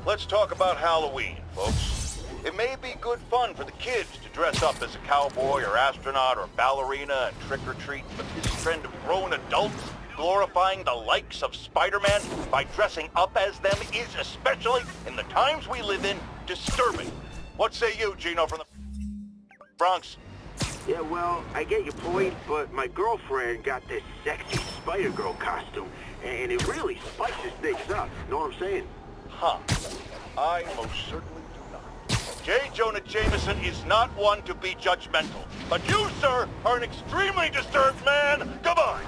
Let's talk about Halloween, folks. It may be good fun for the kids to dress up as a cowboy or astronaut or ballerina and trick-or-treat, but this trend of grown adults glorifying the likes of Spider-Man by dressing up as them is, especially in the times we live in, disturbing. What say you, Gino from the Bronx? Yeah, well, I get your point, but my girlfriend got this sexy Spider-Girl costume, and it really spices things up. Know what I'm saying? Huh. I most certainly do not. J. Jonah Jameson is not one to be judgmental. But you, sir, are an extremely disturbed man. Goodbye.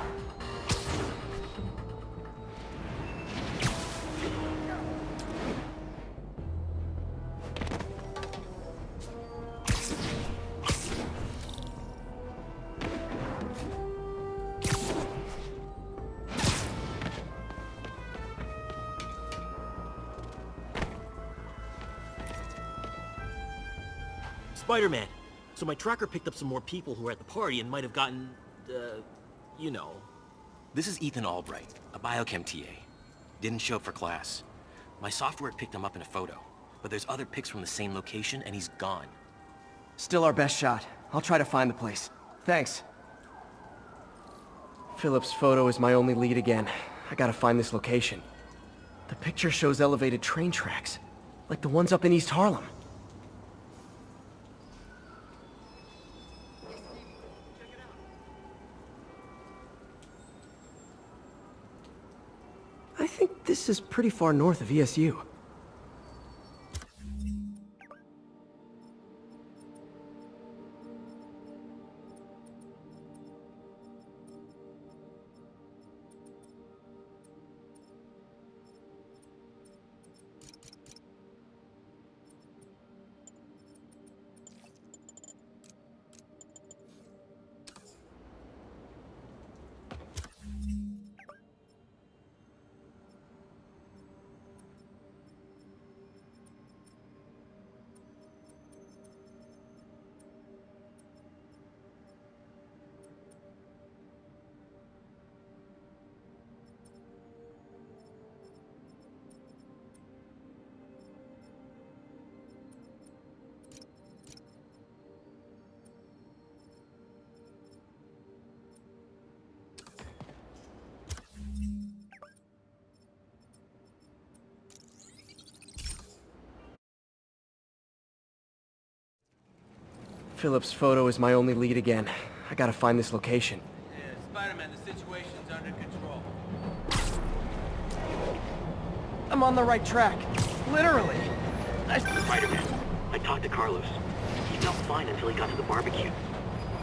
Spider-Man. So my tracker picked up some more people who were at the party and might have gotten, you know. This is Ethan Albright, a biochem TA. Didn't show up for class. My software picked him up in a photo, but there's other pics from the same location and he's gone. Still our best shot. I'll try to find the place. Thanks. Philip's photo is my only lead again. I gotta find this location. The picture shows elevated train tracks, like the ones up in East Harlem. I think this is pretty far north of ESU. Philip's photo is my only lead again. I gotta find this location. Yeah, Spider-Man, the situation's under control. I'm on the right track. Literally. Spider-Man, I talked to Carlos. He felt fine until he got to the barbecue.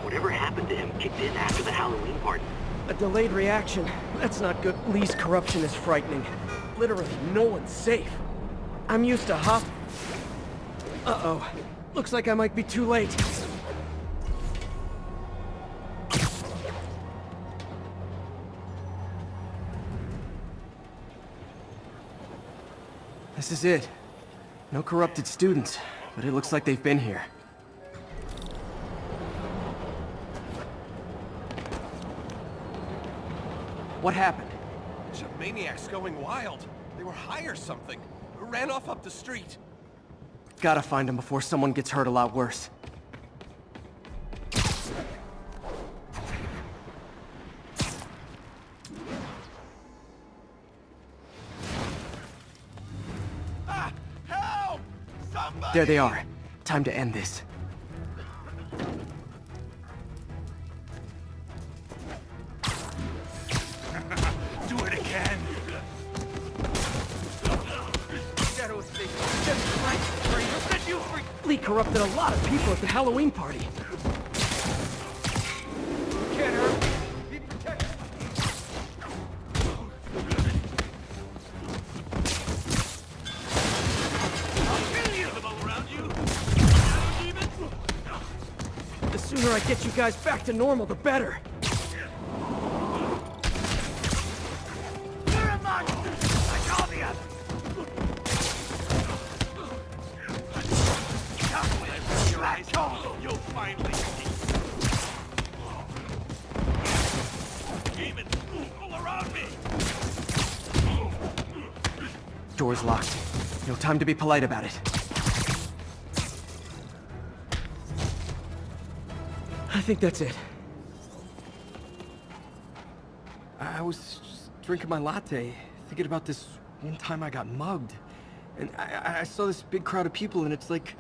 Whatever happened to him kicked in after the Halloween party. A delayed reaction. That's not good. Lee's corruption is frightening. Literally, no one's safe. I'm used to Uh-oh. Looks like I might be too late. This is it. No corrupted students, but it looks like they've been here. What happened? Bunch of maniacs going wild. They were high or something. Ran off up the street. Gotta find him before someone gets hurt a lot worse. Ah! Help! Somebody! There they are. Time to end this. Do it again! Lee corrupted a lot of people at the Halloween party. Can't hurt me. Be protected. I'll kill you! Them all around you! The sooner I get you guys back to normal, the better. You're a monster! Like all the others! You'll finally see. Demons all around me. Door's locked. No time to be polite about it. I think that's it. I was just drinking my latte, thinking about this one time I got mugged. And I saw this big crowd of people, and it's like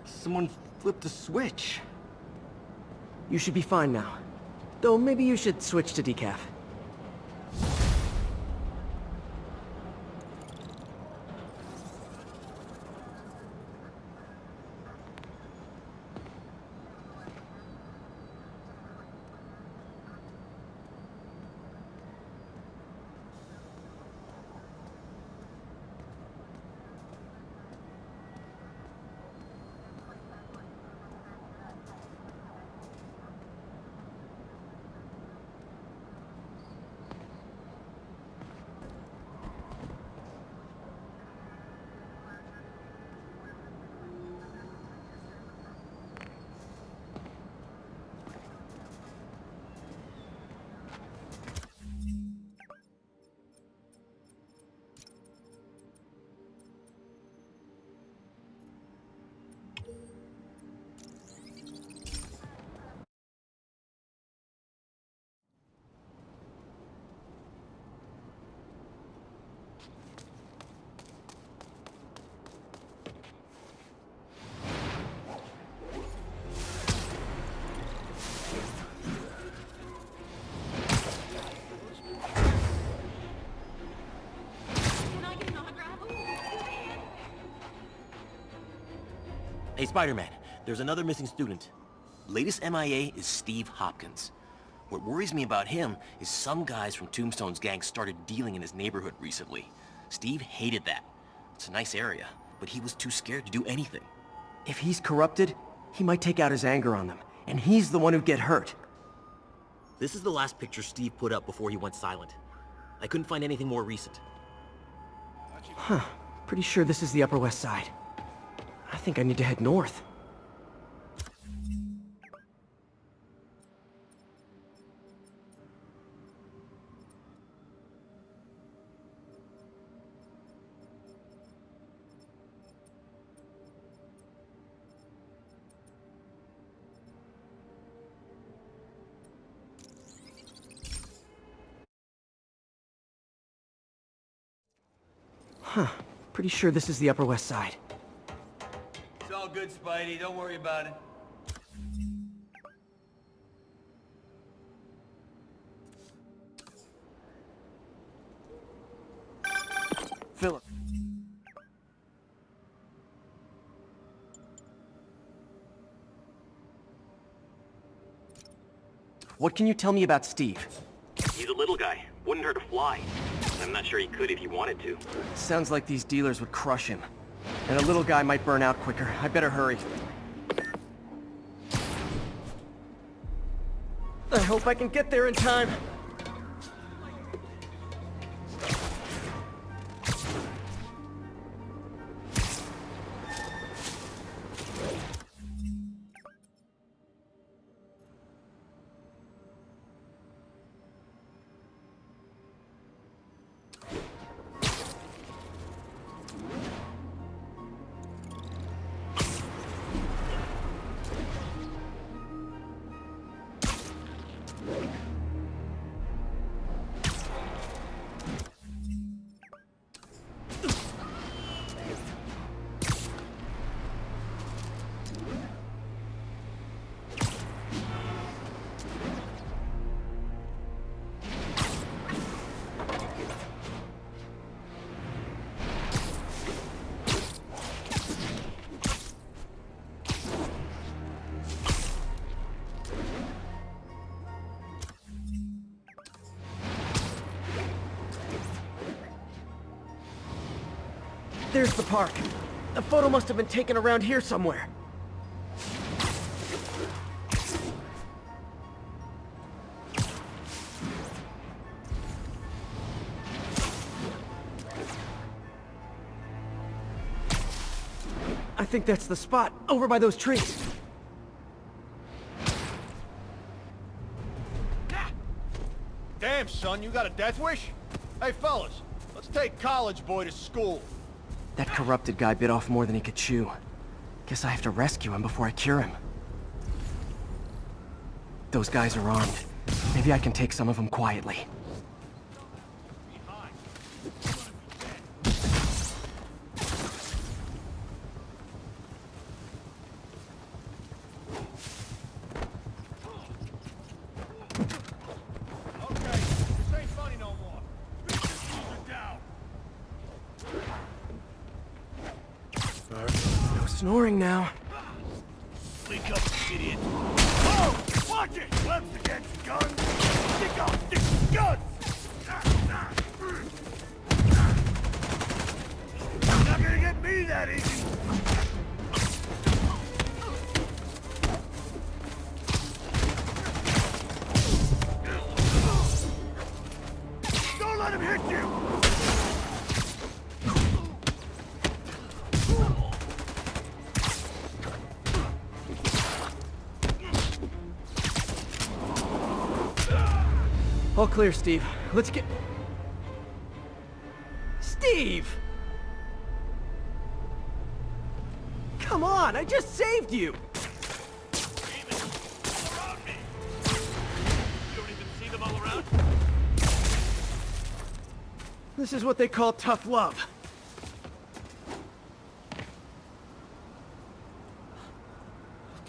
someone flipped a switch. You should be fine now. Though maybe you should switch to decaf. Hey, Spider-Man, there's another missing student. Latest MIA is Steve Hopkins. What worries me about him is some guys from Tombstone's gang started dealing in his neighborhood recently. Steve hated that. It's a nice area, but he was too scared to do anything. If he's corrupted, he might take out his anger on them, and he's the one who'd get hurt. This is the last picture Steve put up before he went silent. I couldn't find anything more recent. Huh. Pretty sure this is the Upper West Side. I think I need to head north. Huh. Pretty sure this is the Upper West Side. It's all good, Spidey. Don't worry about it. Philip. What can you tell me about Steve? He's a little guy. Wouldn't hurt to fly. I'm not sure he could if he wanted to. Sounds like these dealers would crush him. And a little guy might burn out quicker. I better hurry. I hope I can get there in time. There's the park. The photo must have been taken around here somewhere. I think that's the spot, over by those trees. Damn, son, you got a death wish? Hey, fellas, let's take college boy to school. That corrupted guy bit off more than he could chew. Guess I have to rescue him before I cure him. Those guys are armed. Maybe I can take some of them quietly. No snoring now. Wake up, idiot. Oh! Watch it! Left against guns! Stick out! Stick guns! You're not gonna get me that easy! Don't let him hit you! All clear, Steve. Let's get... Steve! Come on, I just saved you! This is what they call tough love.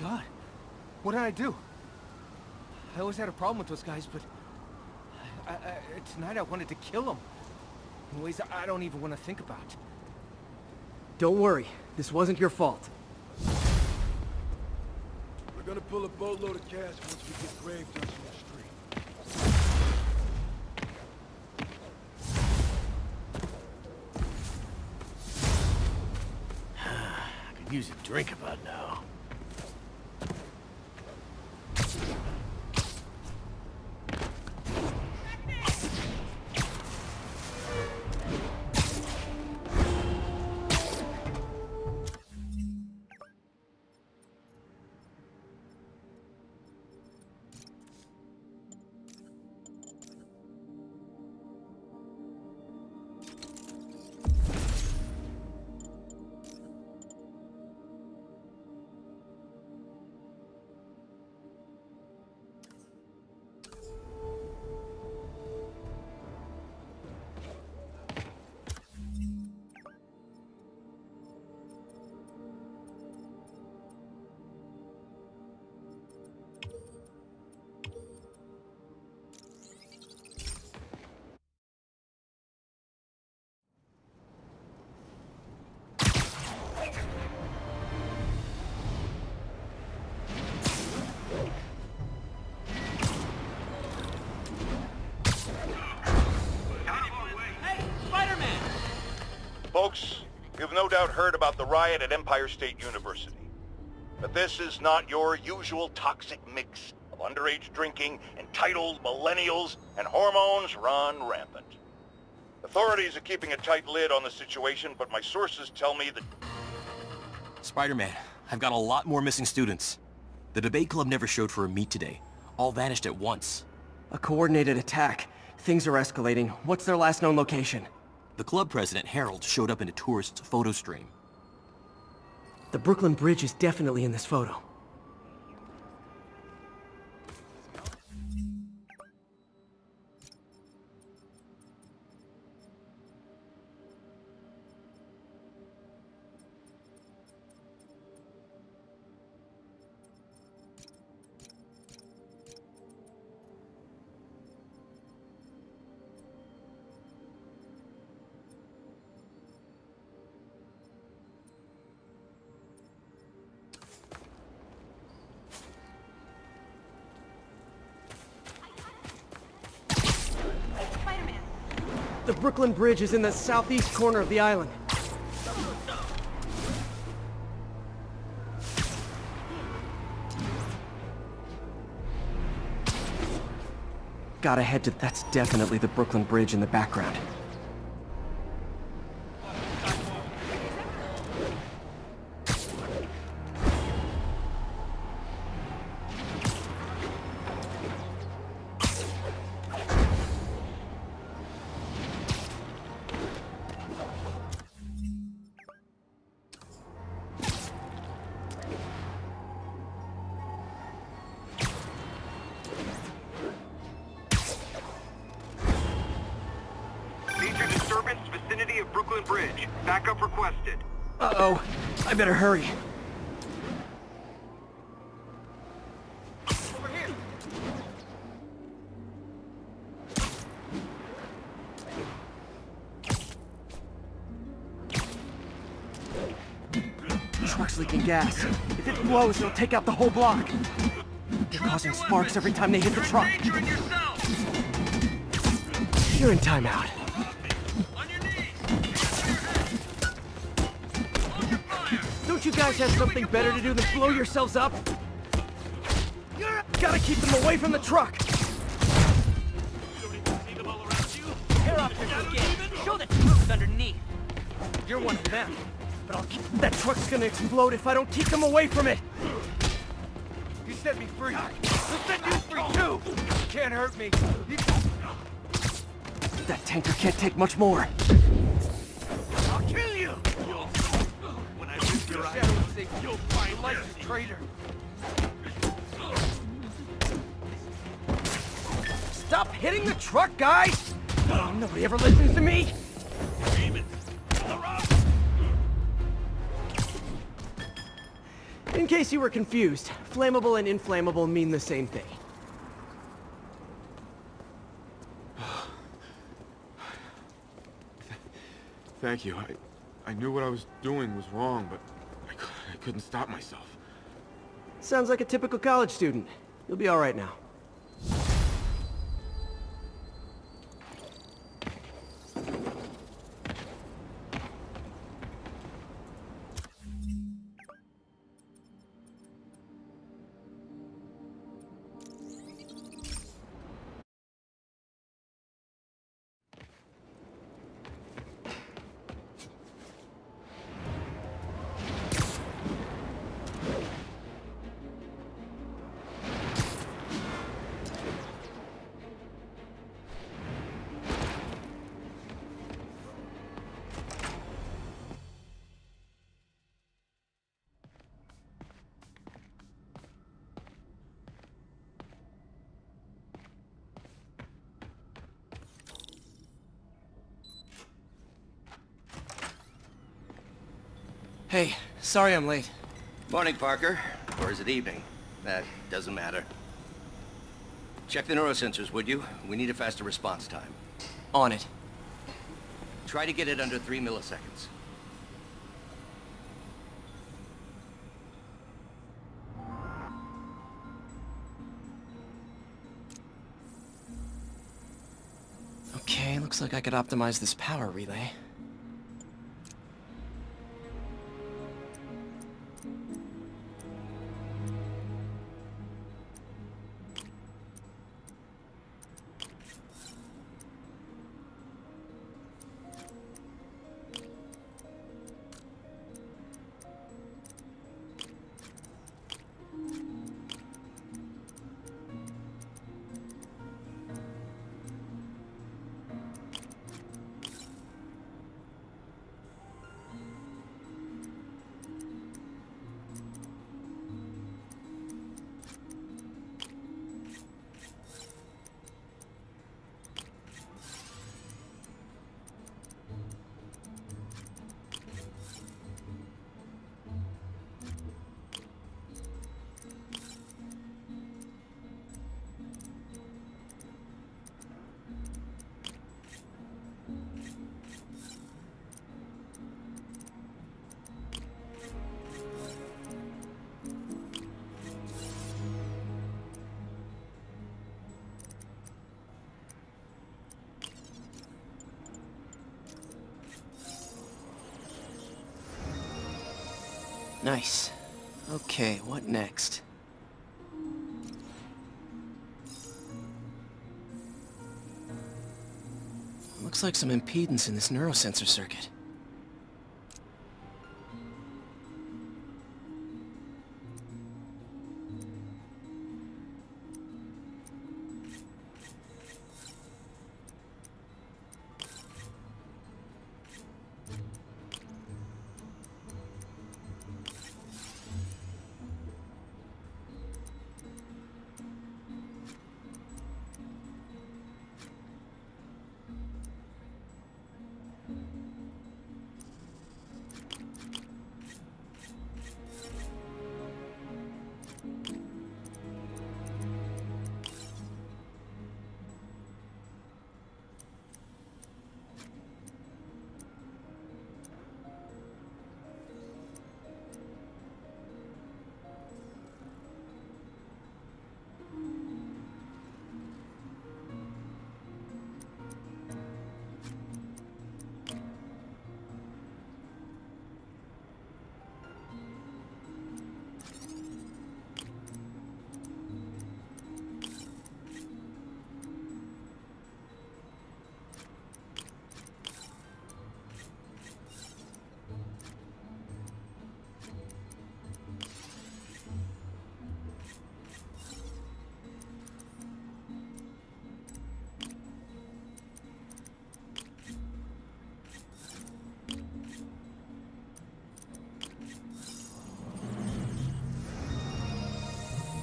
God, what did I do? I always had a problem with those guys, but... tonight I wanted to kill them. In ways I don't even want to think about. Don't worry. This wasn't your fault. We're gonna pull a boatload of cash once we get grave dust from the street. I could use a drink about now. Folks, you've no doubt heard about the riot at Empire State University. But this is not your usual toxic mix of underage drinking, entitled millennials, and hormones run rampant. Authorities are keeping a tight lid on the situation, but my sources tell me that... Spider-Man, I've got a lot more missing students. The debate club never showed for a meet today. All vanished at once. A coordinated attack. Things are escalating. What's their last known location? The club president, Harold, showed up in a tourist's photo stream. The Brooklyn Bridge is definitely in this photo. The Brooklyn Bridge is in the southeast corner of the island. Gotta head to... That's definitely the Brooklyn Bridge in the background. disturbance vicinity of Brooklyn Bridge. Backup requested. Uh-oh. I better hurry. Over here! The truck's leaking gas. If it blows, it'll take out the whole block. They're causing sparks every time they hit the truck. You're in timeout. Don't you guys have something better to do than blow yourselves up? Gotta keep them away from the truck! Air officers again! Show the truth underneath! You're one of them, but that truck's gonna explode if I don't keep them away from it! You set me free. He'll set you free too. Can't hurt me. That tanker can't take much more. I'll kill you. When I rip your shadow and say you'll find life, traitor. Stop hitting the truck, guys! Oh, nobody ever listens to me! In case you were confused, flammable and inflammable mean the same thing. Thank you. I knew what I was doing was wrong, but I couldn't stop myself. Sounds like a typical college student. You'll be all right now. Hey, sorry I'm late. Morning, Parker. Or is it evening? That doesn't matter. Check the neurosensors, would you? We need a faster response time. On it. Try to get it under 3 milliseconds. Okay, looks like I could optimize this power relay. Nice. Okay, what next? Looks like some impedance in this neurosensor circuit.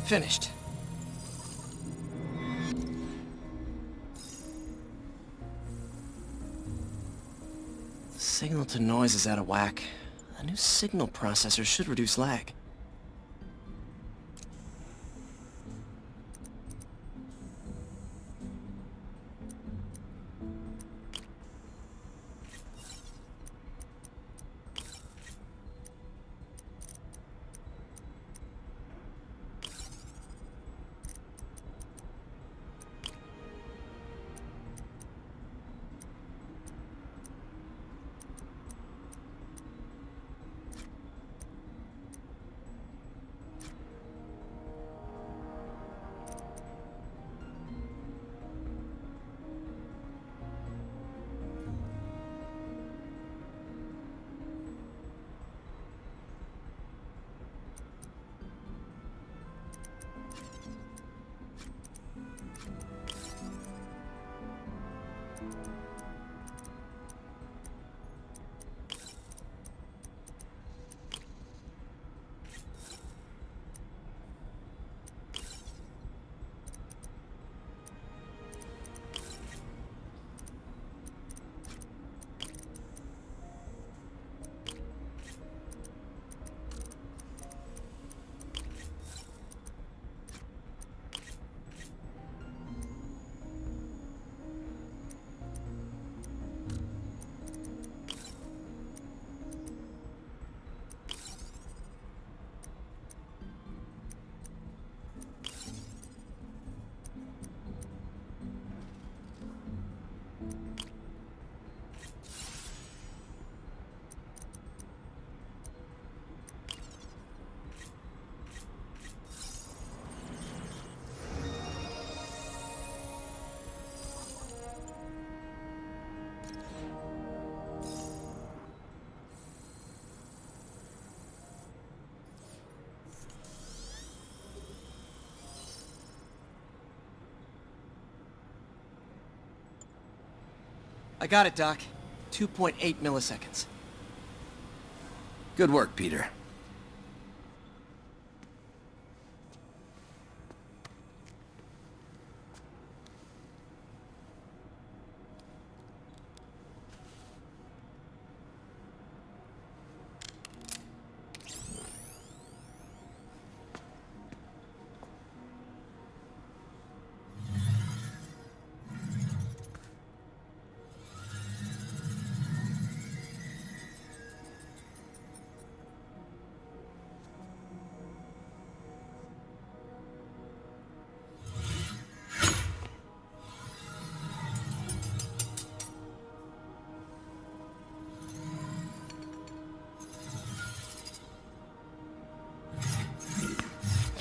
Finished. The signal to noise is out of whack. A new signal processor should reduce lag. I got it, Doc. 2.8 milliseconds. Good work, Peter.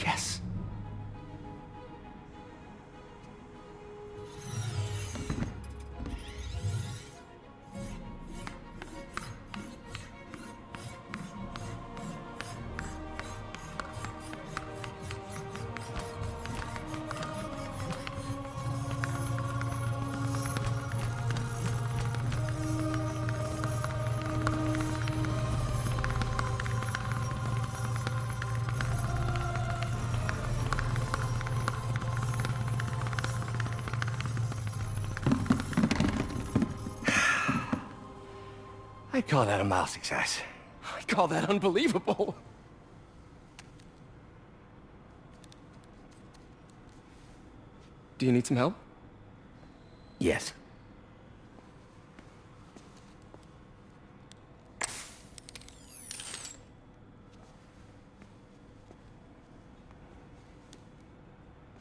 Yes. I'd call that a mild success. I call that unbelievable. Do you need some help? Yes.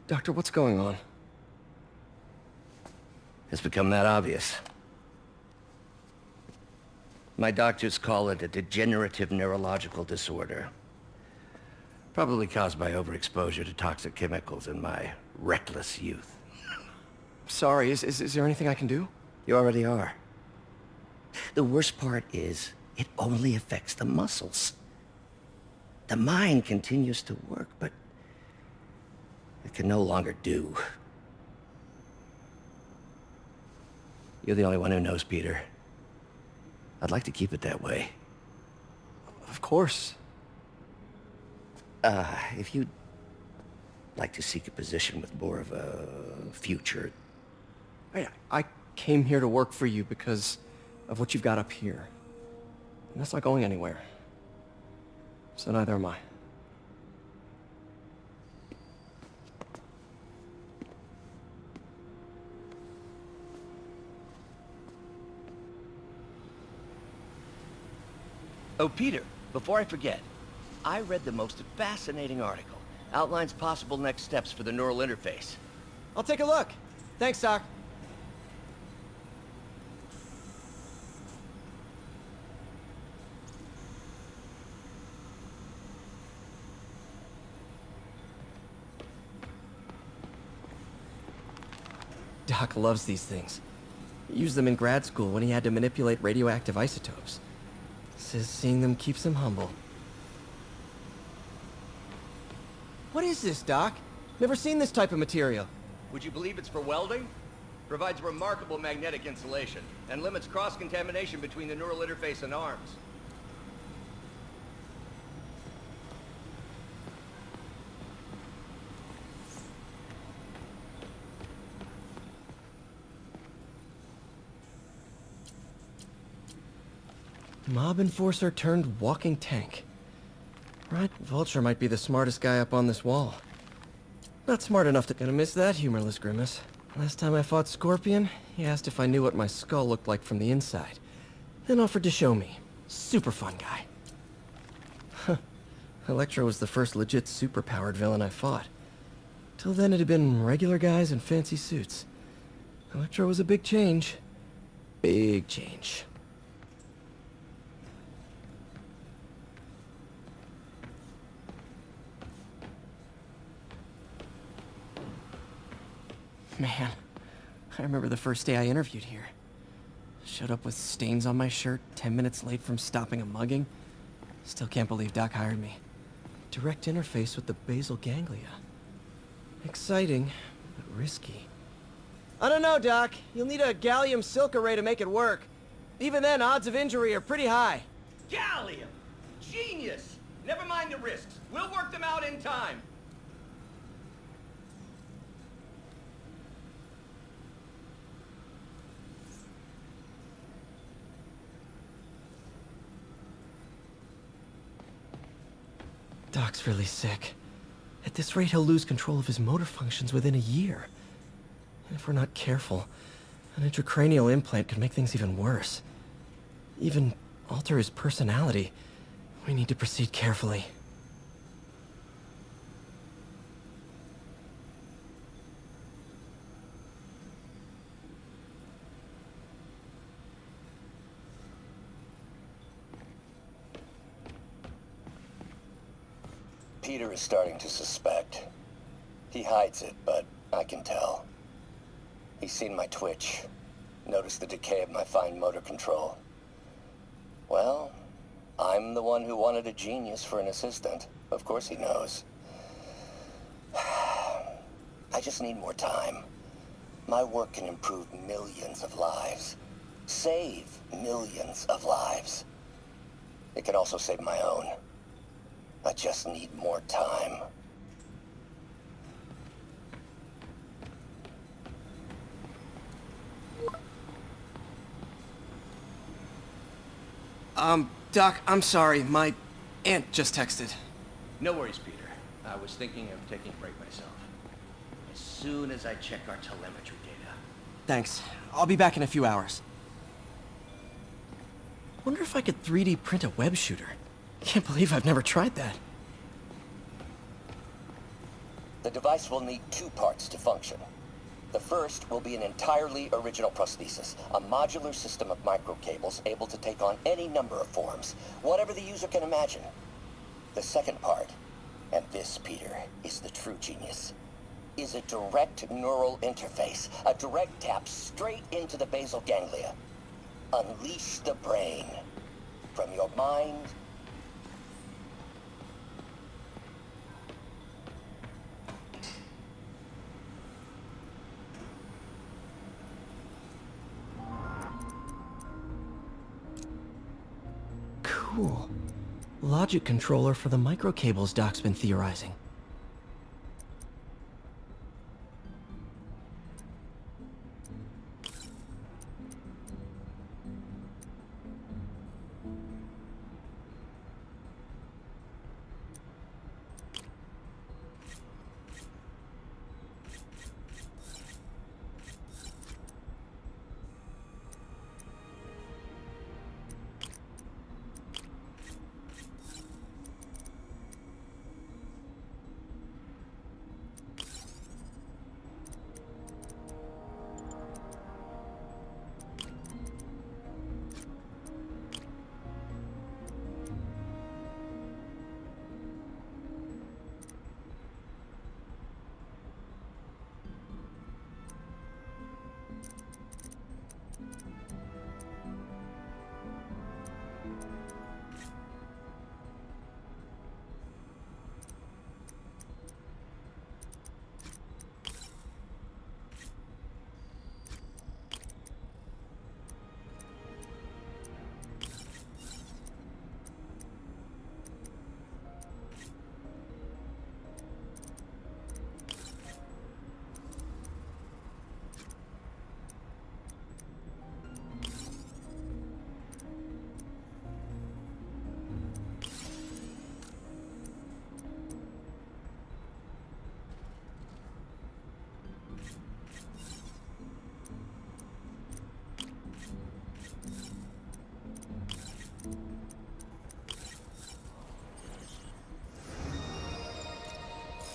Doctor, what's going on? It's become that obvious. My doctors call it a degenerative neurological disorder. Probably caused by overexposure to toxic chemicals in my reckless youth. Sorry, is there anything I can do? You already are. The worst part is, it only affects the muscles. The mind continues to work, but it can no longer do. You're the only one who knows, Peter. I'd like to keep it that way. Of course. If you'd like to seek a position with more of a future. I came here to work for you because of what you've got up here. And that's not going anywhere. So neither am I. Oh, Peter, before I forget, I read the most fascinating article. Outlines possible next steps for the neural interface. I'll take a look. Thanks, Doc. Doc loves these things. He used them in grad school when he had to manipulate radioactive isotopes. Says seeing them keeps him humble. What is this, Doc? Never seen this type of material. Would you believe it's for welding? Provides remarkable magnetic insulation and limits cross-contamination between the neural interface and arms. Mob enforcer turned walking tank. Right, Vulture might be the smartest guy up on this wall. Not smart enough to gonna miss that humorless grimace. Last time I fought Scorpion, he asked if I knew what my skull looked like from the inside. Then offered to show me. Super fun guy. Huh. Electro was the first legit super-powered villain I fought. Till then it had been regular guys in fancy suits. Electro was a big change. Big change. Man, I remember the first day I interviewed here. Showed up with stains on my shirt, 10 minutes late from stopping a mugging. Still can't believe Doc hired me. Direct interface with the basal ganglia. Exciting, but risky. I don't know, Doc. You'll need a gallium silk array to make it work. Even then, odds of injury are pretty high. Gallium! Genius! Never mind the risks. We'll work them out in time. Doc's really sick. At this rate, he'll lose control of his motor functions within a year. And if we're not careful, an intracranial implant could make things even worse. Even alter his personality. We need to proceed carefully. Peter is starting to suspect. He hides it, but I can tell. He's seen my twitch, noticed the decay of my fine motor control. Well, I'm the one who wanted a genius for an assistant. Of course he knows. I just need more time. My work can improve millions of lives. Save millions of lives. It can also save my own. I just need more time. Doc, I'm sorry. My aunt just texted. No worries, Peter. I was thinking of taking a break myself. As soon as I check our telemetry data. Thanks. I'll be back in a few hours. Wonder if I could 3D print a web shooter. Can't believe I've never tried that. The device will need two parts to function. The first will be an entirely original prosthesis, a modular system of microcables able to take on any number of forms, whatever the user can imagine. The second part, and this, Peter, is the true genius, is a direct neural interface, a direct tap straight into the basal ganglia. Unleash the brain from your mind. Cool. Logic controller for the microcables Doc's been theorizing.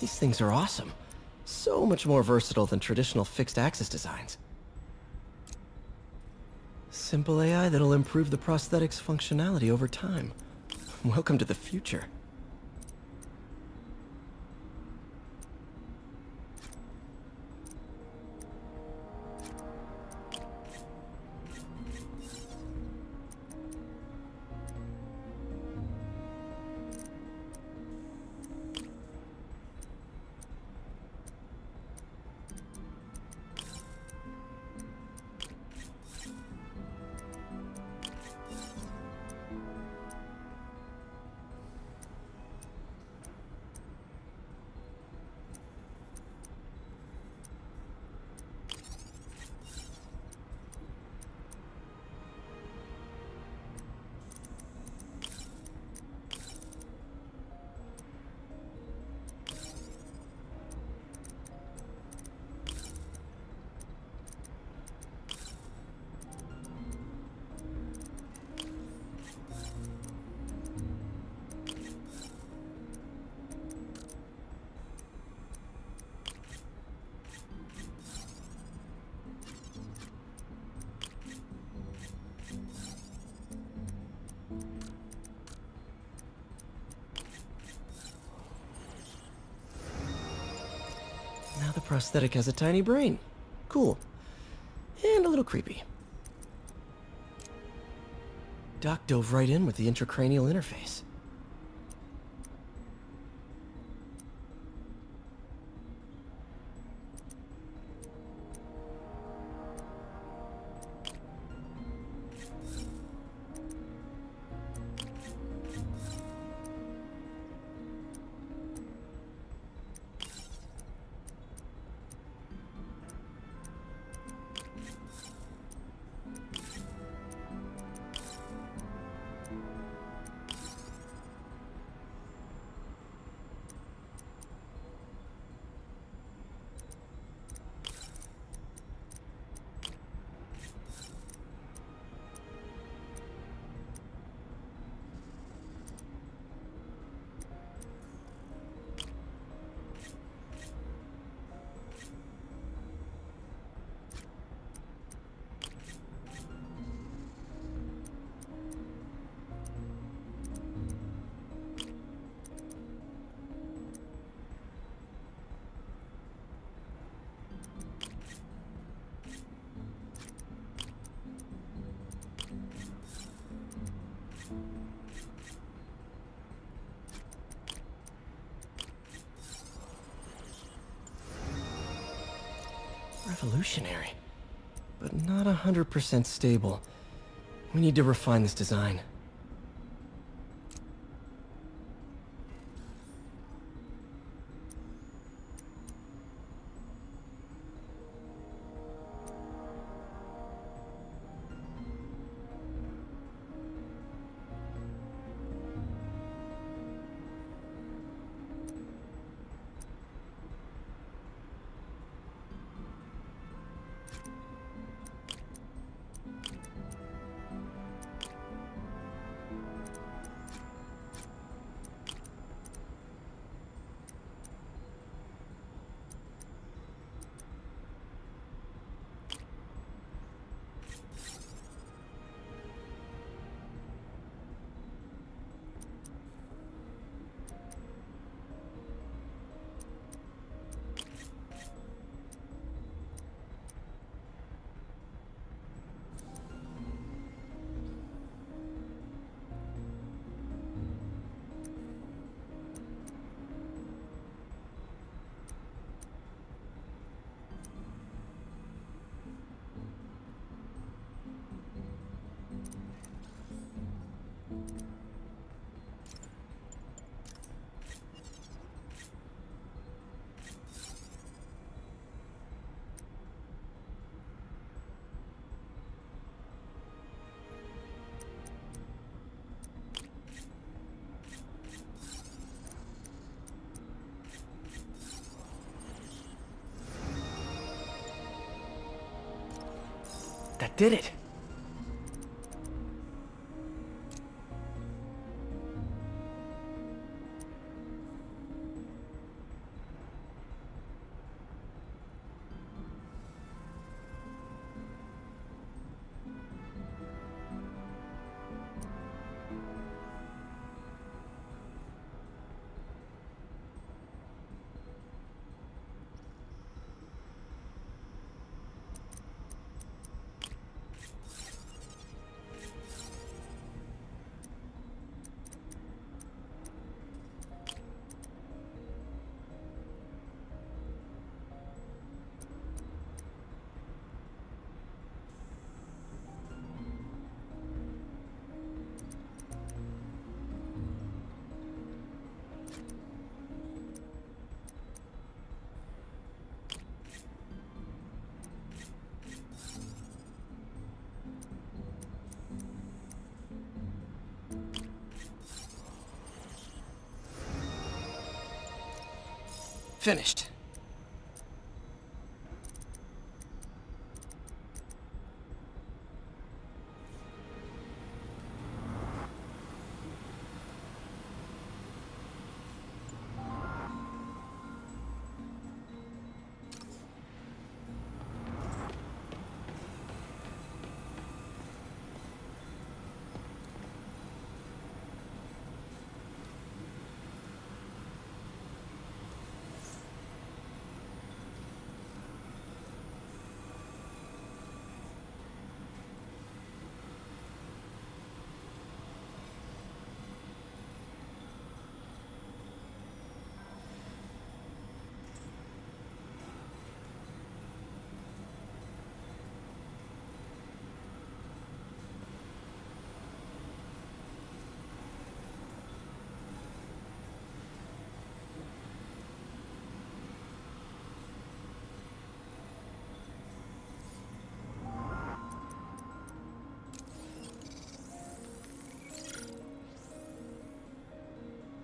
These things are awesome. So much more versatile than traditional fixed-axis designs. Simple AI that'll improve the prosthetic's functionality over time. Welcome to the future. Now the prosthetic has a tiny brain. Cool. And a little creepy. Doc dove right in with the intracranial interface. Revolutionary, but not 100% stable. We need to refine this design. That did it! finished.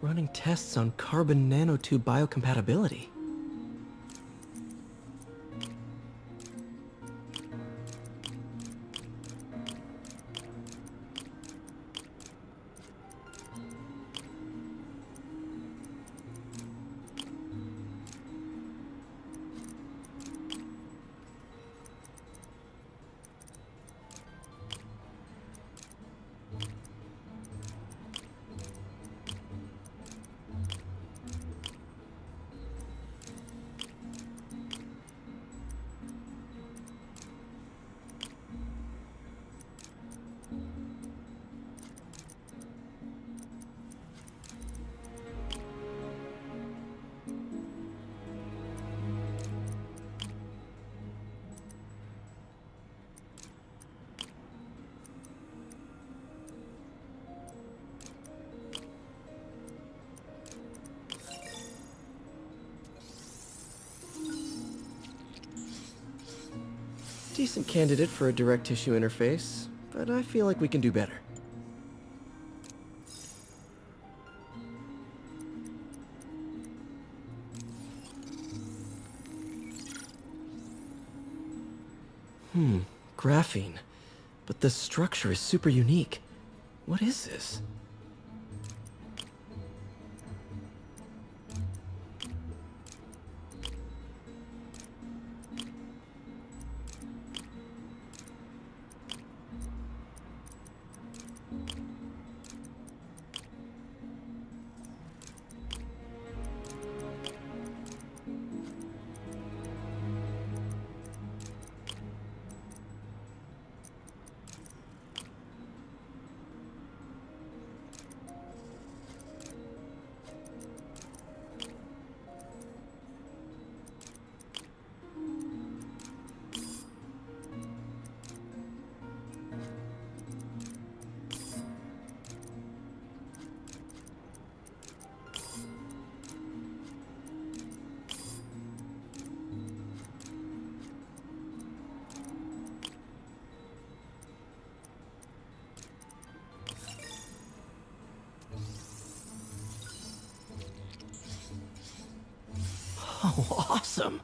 Running tests on carbon nanotube biocompatibility. Decent candidate for a direct tissue interface, but I feel like we can do better. Graphene. But the structure is super unique. What is this? Oh, awesome!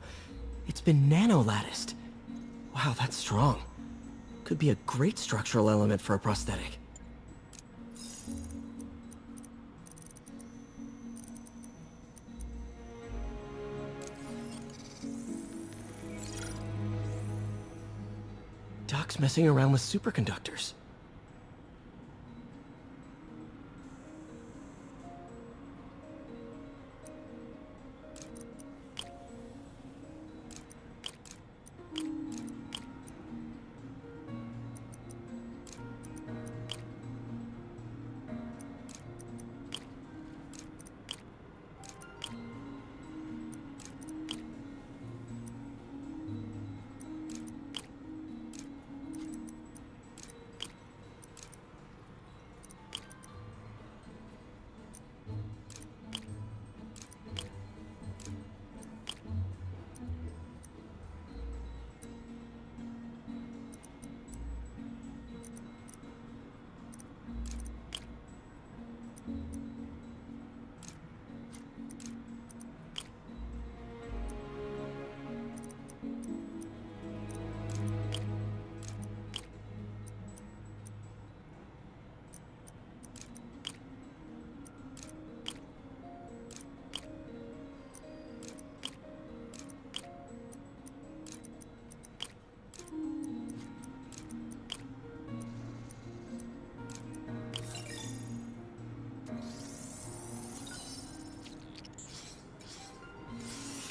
It's been nano-latticed. Wow, that's strong. Could be a great structural element for a prosthetic. Doc's messing around with superconductors.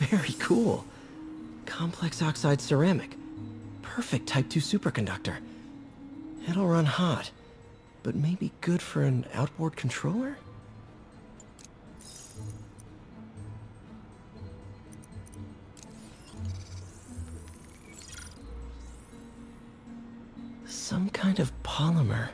Very cool. Complex oxide ceramic. Perfect Type 2 superconductor. It'll run hot, but maybe good for an outboard controller? Some kind of polymer.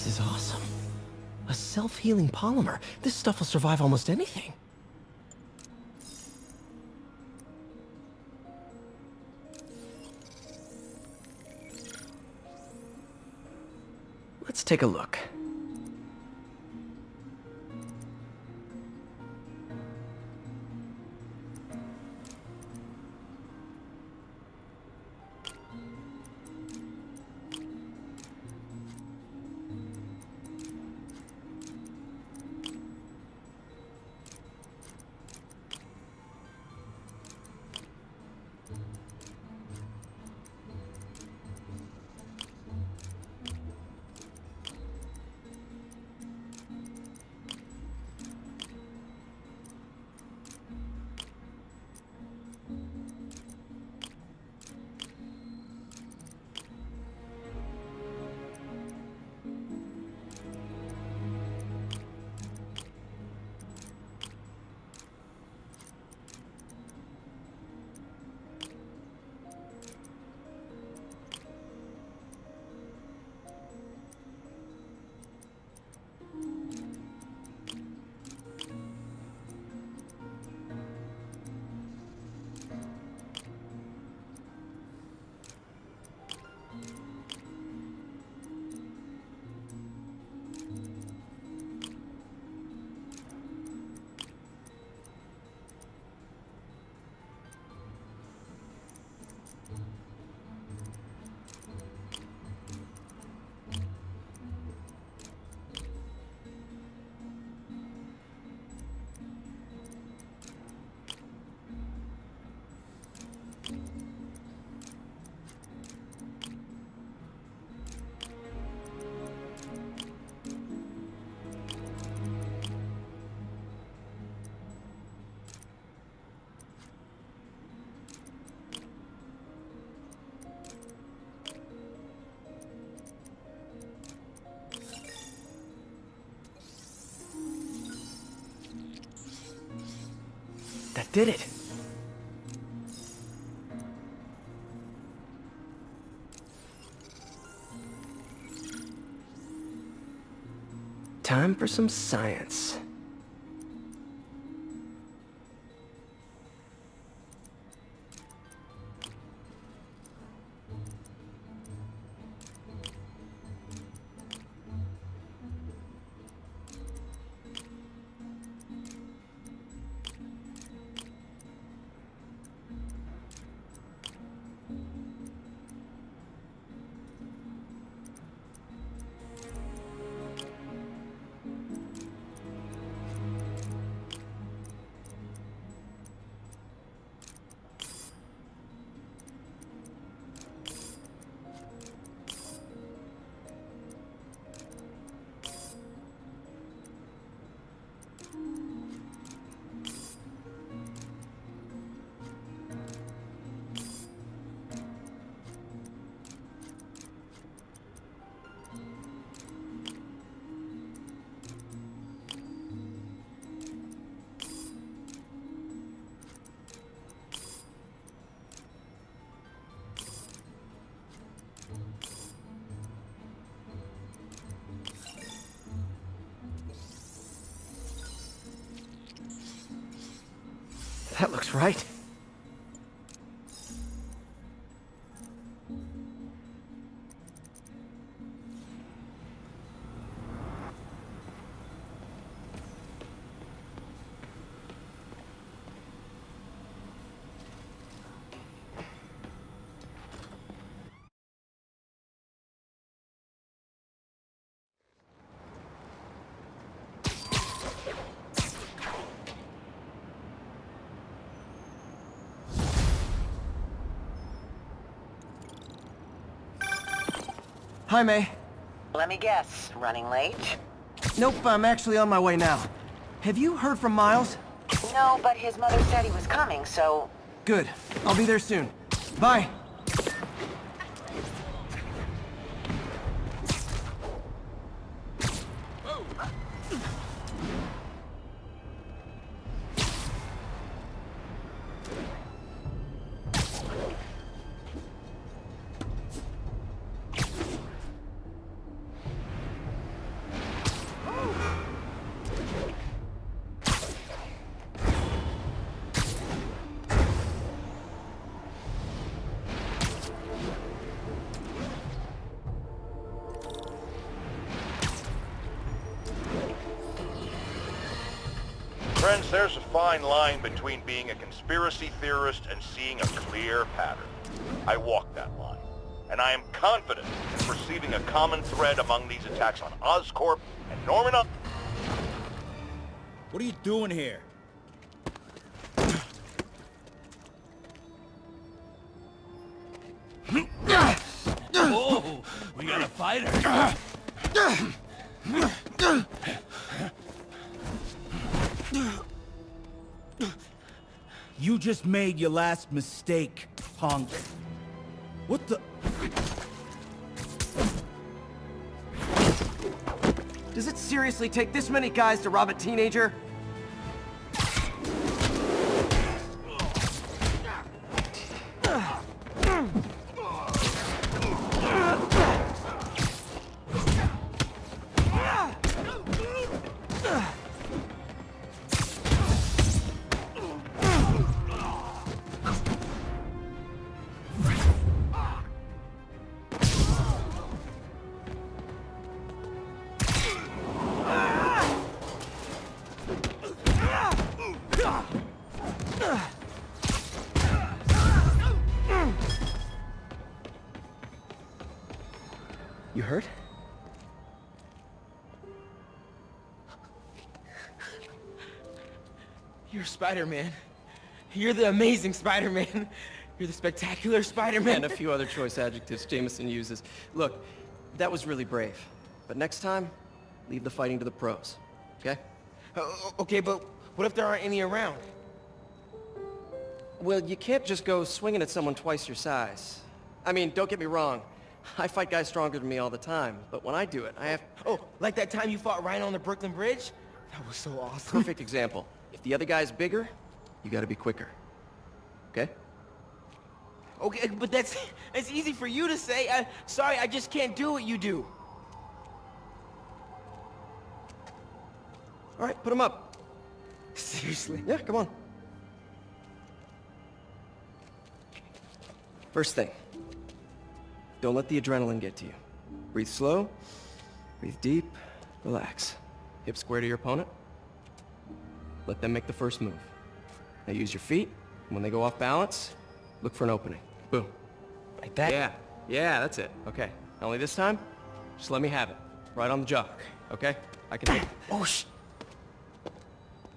This is awesome. A self-healing polymer. This stuff will survive almost anything. Let's take a look. Did it. Time for some science. That looks right. Hi, May. Let me guess, running late? Nope, I'm actually on my way now. Have you heard from Miles? No, but his mother said he was coming, so... Good. I'll be there soon. Bye. Friends, there's a fine line between being a conspiracy theorist and seeing a clear pattern. I walk that line, and I am confident in perceiving a common thread among these attacks on Oscorp and Norman Osborn. What are you doing here? Oh, we got a fighter. You just made your last mistake, punk. What the... Does it seriously take this many guys to rob a teenager? You hurt? You're Spider-Man. You're the amazing Spider-Man. You're the spectacular Spider-Man. And a few other choice adjectives Jameson uses. Look, that was really brave. But next time, leave the fighting to the pros, okay? Okay, but what if there aren't any around? Well, you can't just go swinging at someone twice your size. I mean, don't get me wrong. I fight guys stronger than me all the time, but when I do it, I have... Oh, like that time you fought Ryan on the Brooklyn Bridge? That was so awesome. Perfect example. If the other guy's bigger, You gotta be quicker. Okay? Okay, but that's easy for you to say. Sorry, I just can't do what you do. All right, put him up. Seriously? Yeah, come on. First thing, don't let the adrenaline get to you. Breathe slow, breathe deep, relax. Hip square to your opponent. Let them make the first move. Now use your feet, and when they go off balance, look for an opening. Boom. Like that? Yeah, that's it. Okay, only this time, just let me have it. Right on the jaw, okay? I can take it. Oh,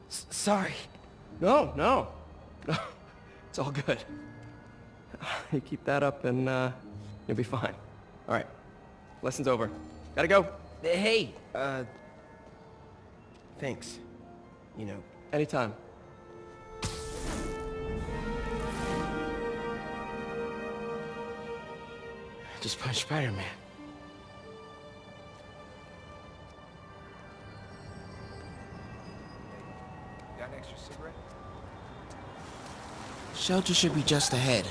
sorry. No. It's all good. You keep that up and you'll be fine. All right, lesson's over. Gotta go. Hey, thanks. You know. Anytime. Just punch Spider-Man. Got an extra cigarette? Shelter should be just ahead.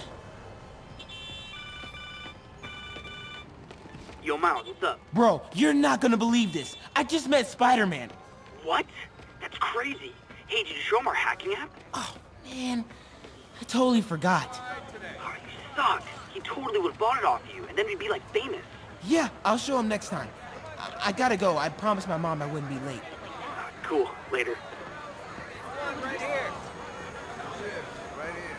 Yo, Miles, what's up? Bro, you're not gonna believe this. I just met Spider-Man. What? That's crazy. Hey, did you show him our hacking app? Oh, man. I totally forgot. Oh, you suck. He totally would have bought it off you, and then we'd be, like, famous. Yeah, I'll show him next time. I gotta go. I promised my mom I wouldn't be late. Cool. Later. Right here. Right here.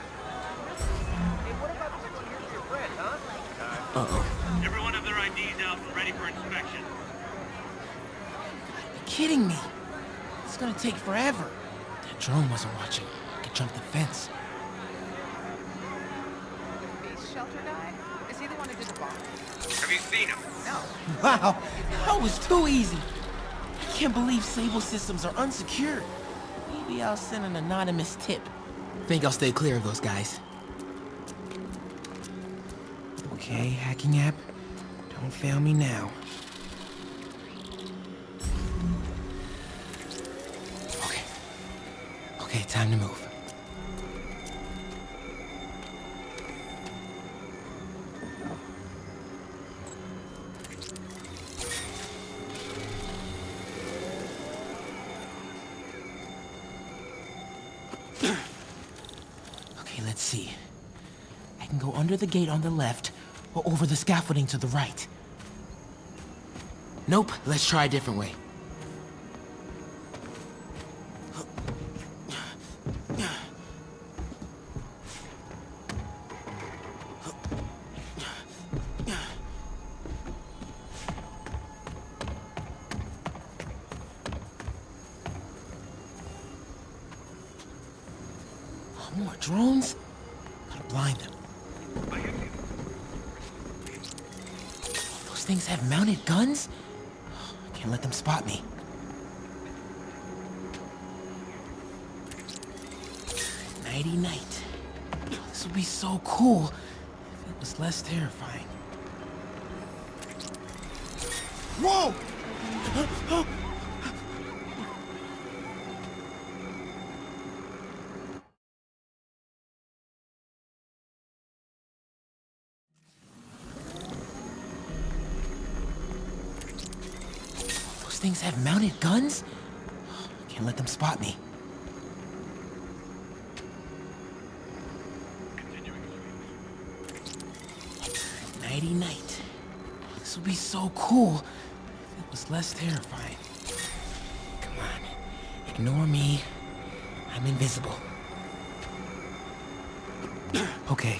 Hey, what about this one here for your friend, huh? Uh-oh. Everyone have their IDs out and ready for inspection. You're kidding me. It's gonna take forever. That drone wasn't watching. I could jump the fence. Face shelter guy? Is he the one who did the bomb? Have you seen him? No. Wow, that was too easy. I can't believe Sable systems are unsecured. Maybe I'll send an anonymous tip. Think I'll stay clear of those guys. Okay, hacking app. Don't fail me now. Okay, time to move. Okay, let's see. I can go under the gate on the left, or over the scaffolding to the right. Nope, let's try a different way. More drones? Gotta blind them. Those things have mounted guns? I can't let them spot me. Nighty night. This would be so cool if it was less terrifying. Whoa! Those things have mounted guns? I can't let them spot me. Nighty night. This would be so cool if it was less terrifying. Come on, ignore me. I'm invisible. Okay,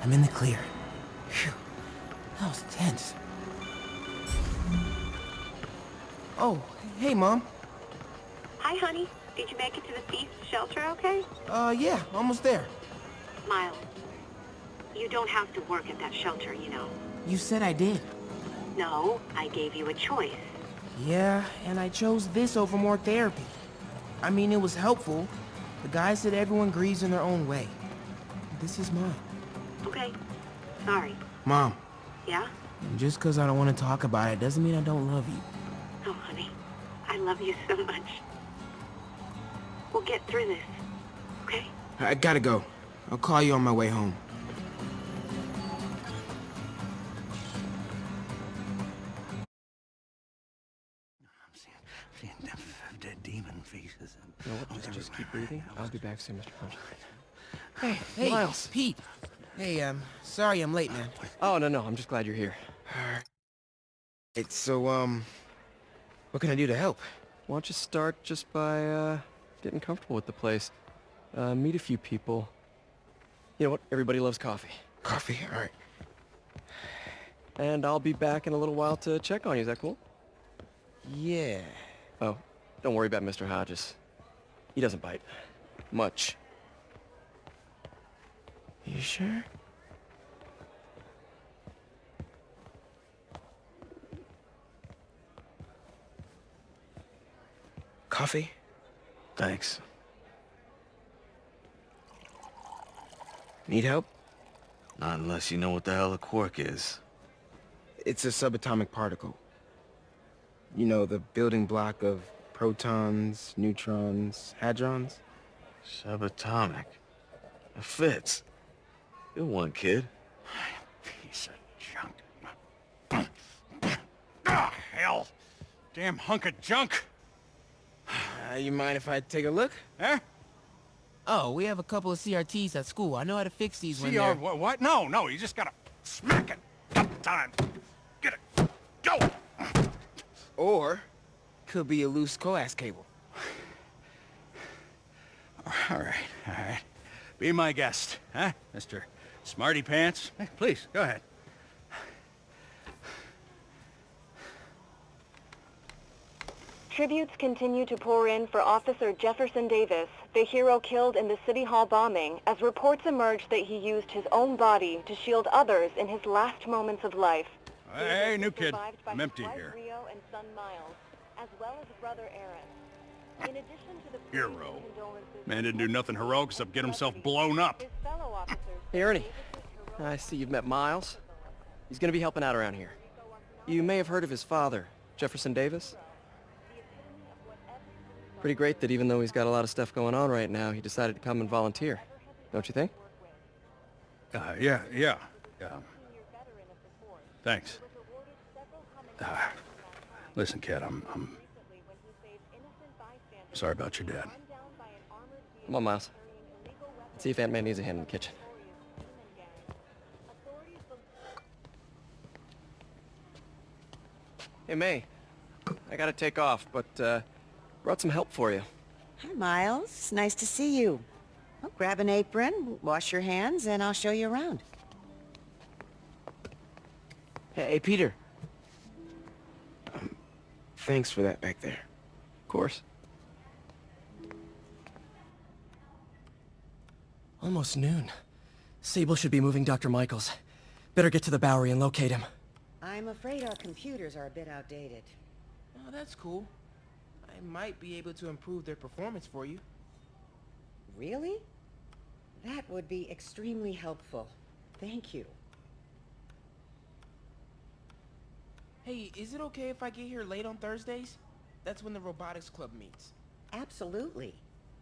I'm in the clear. Phew, that was tense. Oh, hey, Mom. Hi, honey. Did you make it to the thief shelter okay? Yeah, almost there. Miles, you don't have to work at that shelter, you know. You said I did. No, I gave you a choice. Yeah, and I chose this over more therapy. I mean, it was helpful. The guy said everyone grieves in their own way. This is mine. Okay. Sorry. Mom. Yeah? Just because I don't want to talk about it doesn't mean I don't love you. Oh, honey. I love you so much. We'll get through this. okay? I gotta go. I'll call you on my way home. Seeing dead demon faces. You know what? Just keep breathing. I'll be back soon, Mr. Punch. Hey, Miles. Pete. Hey, sorry I'm late, man. Oh, no, I'm just glad you're here. Hey, so, what can I do to help? Why don't you start just by, getting comfortable with the place. Meet a few people. You know what? Everybody loves coffee. Coffee? All right. And I'll be back in a little while to check on you. Is that cool? Yeah. Oh, don't worry about Mr. Hodges. He doesn't bite. Much. You sure? Coffee? Thanks. Need help? Not unless you know what the hell a quark is. It's a subatomic particle. You know, the building block of protons, neutrons, hadrons? Subatomic. It fits. Good one, kid. Piece of junk. Ah, hell. Damn hunk of junk. You mind if I take a look? Huh? Oh, we have a couple of CRTs at school. I know how to fix these when CR, they're... what? No, you just gotta smack it. Couple times. Get it. Go! Or, could be a loose coax cable. All right. Be my guest, huh, Mr. Smarty Pants? Hey, please, go ahead. Tributes continue to pour in for Officer Jefferson Davis, the hero killed in the City Hall bombing, as reports emerge that he used his own body to shield others in his last moments of life. Hey, new kid. I'm empty here. Rio and son Miles, as well as brother Aaron. In addition to the Hero. Man didn't do nothing heroic except get himself blown up. his fellow officers, Hey, Ernie. I see you've met Miles. He's gonna be helping out around here. You may have heard of his father, Jefferson Davis. Pretty great that even though he's got a lot of stuff going on right now, he decided to come and volunteer. Don't you think? Yeah. Thanks. Listen, kid, I'm sorry about your dad. Come on, Miles. Let's see if Aunt May needs a hand in the kitchen. Hey, May. I gotta take off, but, brought some help for you. Hi, Miles. Nice to see you. Well, grab an apron, wash your hands, and I'll show you around. Hey, Peter. Thanks for that back there. Of course. Almost noon. Sable should be moving Dr. Michaels. Better get to the Bowery and locate him. I'm afraid our computers are a bit outdated. Oh, that's cool. I might be able to improve their performance for you. Really? That would be extremely helpful. Thank you. Hey, is it okay if I get here late on Thursdays? That's when the robotics club meets. Absolutely.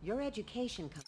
Your education comes...